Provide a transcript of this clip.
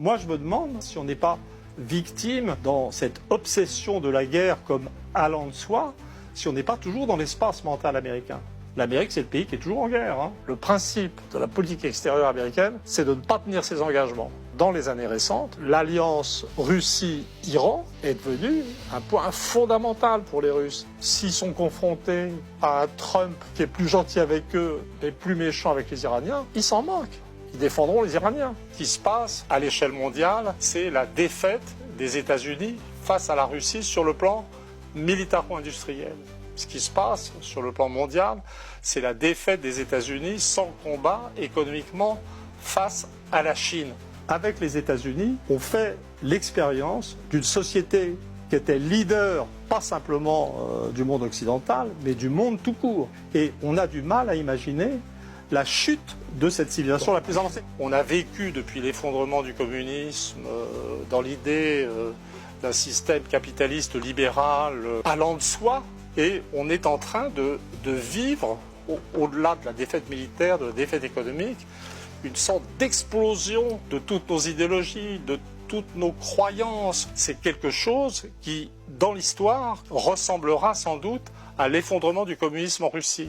Moi, je me demande si on n'est pas victime dans cette obsession de la guerre comme allant de soi, si on n'est pas toujours dans l'espace mental américain. L'Amérique, c'est le pays qui est toujours en guerre. Le principe de la politique extérieure américaine, c'est de ne pas tenir ses engagements. Dans les années récentes, l'alliance Russie-Iran est devenue un point fondamental pour les Russes. S'ils sont confrontés à un Trump qui est plus gentil avec eux et plus méchant avec les Iraniens, ils s'en moquent. Ils défendront les Iraniens. Ce qui se passe à l'échelle mondiale, c'est la défaite des États-Unis face à la Russie sur le plan militaro-industriel. Ce qui se passe sur le plan mondial, c'est la défaite des États-Unis sans combat économiquement face à la Chine. Avec les États-Unis, on fait l'expérience d'une société qui était leader, pas simplement du monde occidental, mais du monde tout court. Et on a du mal à imaginer la chute de cette civilisation la plus avancée. On a vécu depuis l'effondrement du communisme dans l'idée d'un système capitaliste libéral allant de soi, et on est en train de vivre, au-delà de la défaite militaire, de la défaite économique, une sorte d'explosion de toutes nos idéologies, de toutes nos croyances. C'est quelque chose qui, dans l'histoire, ressemblera sans doute à l'effondrement du communisme en Russie.